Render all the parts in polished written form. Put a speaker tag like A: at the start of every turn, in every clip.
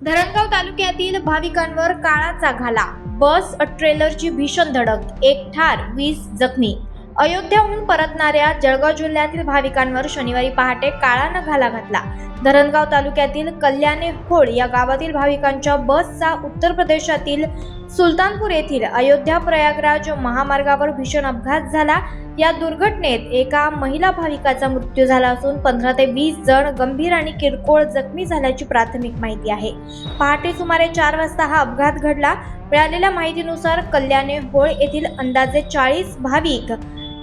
A: धरणगाव तालुक्यातील भाविकांवर काळाचा घाला. बस ट्रेलरची भीषण धडक, 1 ठार 20 जखमी. अयोध्याहून परतणाऱ्या जळगाव जिल्ह्यातील भाविकांवर शनिवारी पहाटे काळानं घाला घातला. धरणगाव तालुक्यातील कल्याणे होळ या गावातील भाविकांच्या बसचा उत्तर प्रदेशातील सुलतानपूर येथील अयोध्या प्रयागराज महामार्गावर भीषण अपघात झाला. या दुर्घटनेत एका महिला भाविकाचा मृत्यू झाला असून 15 ते 20 जण गंभीर आणि किरकोळ जखमी झाल्याची प्राथमिक माहिती आहे. पहाटे सुमारे 4 वाजता हा अपघात घडला. मिळालेल्या माहितीनुसार कल्याणे होळ येथील अंदाजे 40 भाविक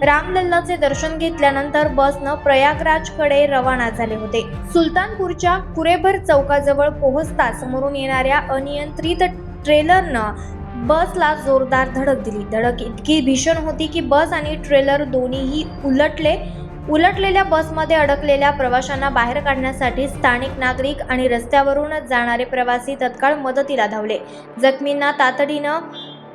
A: रामलल्लाचे दर्शन घेतल्यानंतर बसनं प्रयागराजकडे रवाना झाले होते. सुलतानपूरच्या कुरेभर चौकाजवळ पोहोचता समोरून येणाऱ्या अनियंत्रित ट्रेलरनं बसला जोरदार धडक दिली. धडक इतकी भीषण होती की बस आणि ट्रेलर दोन्हीही उलटलेल्या बसमध्ये अडकलेल्या प्रवाशांना बाहेर काढण्यासाठी स्थानिक नागरिक आणि रस्त्यावरून जाणारे प्रवासी तत्काळ मदतीला धावले. जखमींना तातडीनं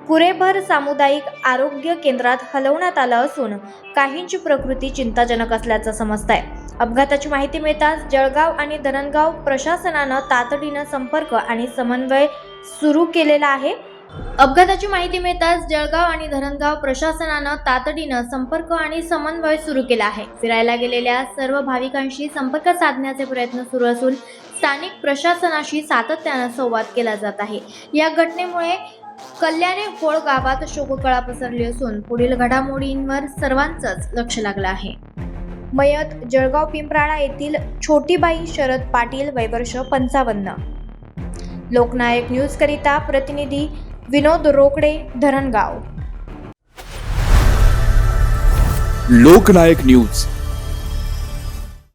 A: कुरेभर सामुदायिक आरोग्य केंद्रात हलवण्यात आलं असून काहींची प्रकृती चिंताजनक असल्याचं समजतंय. अपघाताची माहिती मिळताच जळगाव आणि धरणगाव प्रशासनानं तातडीनं संपर्क आणि समन्वय सुरू केलेला आहे. अपघाताची माहिती मिळताच जळगाव आणि धरणगाव प्रशासनानं तातडीनं संपर्क आणि समन्वय सुरू केला आहे. फिरायला गेलेल्या सर्व भाविकांशी संपर्क साधण्याचे प्रयत्न सुरू असून स्थानिक प्रशासनाशी सातत्यानं संवाद केला जात आहे. या घटनेमुळे कल्याणे होळ गावात शोककळा पसरली असून पुढील घडामोडींवर सर्वांचंच लक्ष लागलं आहे. मयत जळगाव पिंपराळा येथील छोटीबाई शरद पाटील, वय वर्ष 55. लोकनायक न्यूज करिता प्रतिनिधी विनोद रोकडे, धरणगाव.
B: लोकनायक न्यूज